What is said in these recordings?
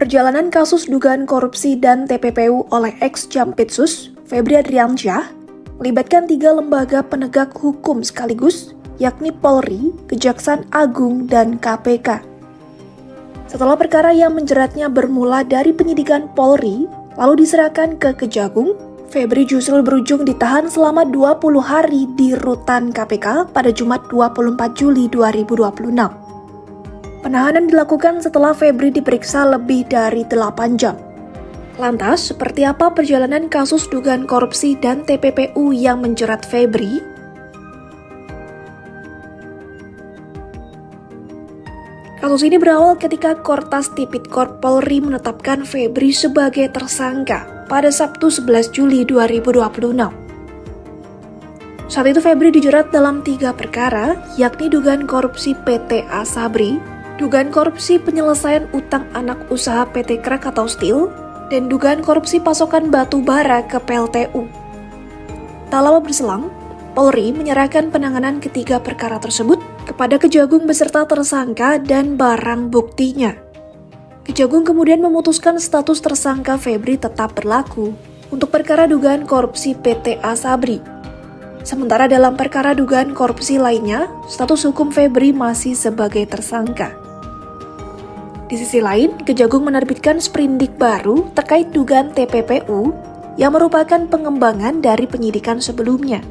Perjalanan kasus dugaan korupsi dan TPPU oleh ex-Jampitsus, Febri Adriansyah, melibatkan 3 lembaga penegak hukum sekaligus, yakni Polri, Kejaksaan Agung, dan KPK. Setelah perkara yang menjeratnya bermula dari penyidikan Polri, lalu diserahkan ke Kejagung, Febri justru berujung ditahan selama 20 hari di rutan KPK pada Jumat 24 Juli 2026. Penahanan dilakukan setelah Febri diperiksa lebih dari 8 jam. Lantas, seperti apa perjalanan kasus dugaan korupsi dan TPPU yang menjerat Febri? Kasus ini berawal ketika Kortas Tipikor Polri menetapkan Febri sebagai tersangka pada Sabtu 11 Juli 2026. Saat itu Febri dijerat dalam 3 perkara, yakni dugaan korupsi PT Asabri, dugaan korupsi penyelesaian utang anak usaha PT Krakatau Steel, dan dugaan korupsi pasokan batu bara ke PLTU. Tak lama berselang, Polri menyerahkan penanganan ketiga perkara tersebut kepada Kejagung beserta tersangka dan barang buktinya. Kejagung kemudian memutuskan status tersangka Febri tetap berlaku untuk perkara dugaan korupsi PT Asabri. Sementara dalam perkara dugaan korupsi lainnya, status hukum Febri masih sebagai tersangka. Di sisi lain, Kejagung menerbitkan sprindik baru terkait dugaan TPPU yang merupakan pengembangan dari penyidikan sebelumnya.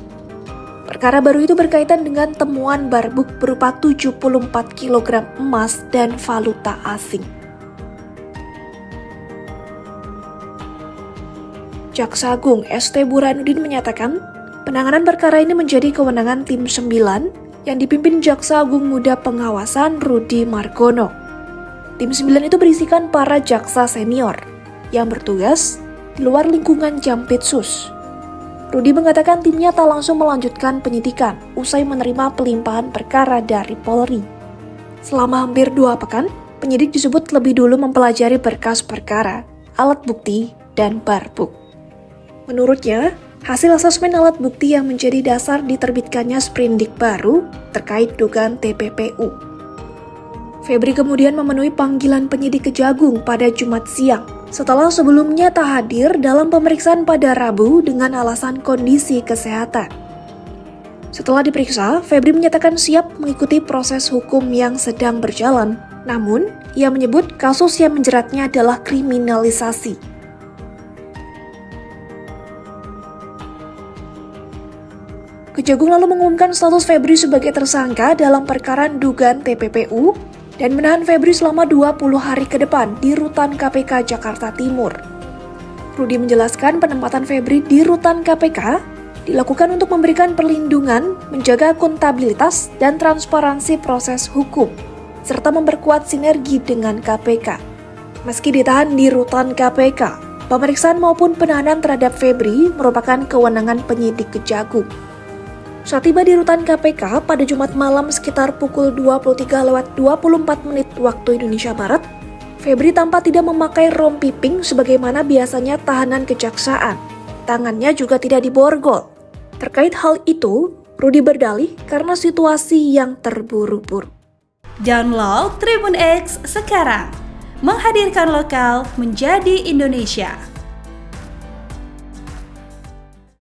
Perkara baru itu berkaitan dengan temuan barbuk berupa 74 kg emas dan valuta asing. Jaksa Agung ST Burhanuddin menyatakan, penanganan perkara ini menjadi kewenangan Tim 9 yang dipimpin Jaksa Agung Muda Pengawasan Rudy Margono. Tim 9 itu berisikan para jaksa senior yang bertugas di luar lingkungan Jampitsus. Rudy mengatakan timnya tak langsung melanjutkan penyidikan usai menerima pelimpahan perkara dari Polri. Selama hampir 2 pekan, penyidik disebut lebih dulu mempelajari berkas perkara, alat bukti, dan barbuk. Menurutnya, hasil asesmen alat bukti yang menjadi dasar diterbitkannya sprindik baru terkait dugaan TPPU. Febri kemudian memenuhi panggilan penyidik Kejagung pada Jumat siang, setelah sebelumnya tak hadir dalam pemeriksaan pada Rabu dengan alasan kondisi kesehatan. Setelah diperiksa, Febri menyatakan siap mengikuti proses hukum yang sedang berjalan, namun ia menyebut kasus yang menjeratnya adalah kriminalisasi. Kejagung lalu mengumumkan status Febri sebagai tersangka dalam perkara dugaan TPPU dan menahan Febri selama 20 hari ke depan di rutan KPK Jakarta Timur. Rudy menjelaskan penempatan Febri di rutan KPK dilakukan untuk memberikan perlindungan, menjaga akuntabilitas dan transparansi proses hukum, serta memperkuat sinergi dengan KPK. Meski ditahan di rutan KPK, pemeriksaan maupun penahanan terhadap Febri merupakan kewenangan penyidik Kejagung. Saat tiba di rutan KPK pada Jumat malam sekitar pukul 23.24 waktu Indonesia Barat, Febri tampak tidak memakai rompi pink sebagaimana biasanya tahanan kejaksaan. Tangannya juga tidak diborgol. Terkait hal itu, Rudy berdalih karena situasi yang terburu-buru. Download Tribun X sekarang, menghadirkan lokal menjadi Indonesia.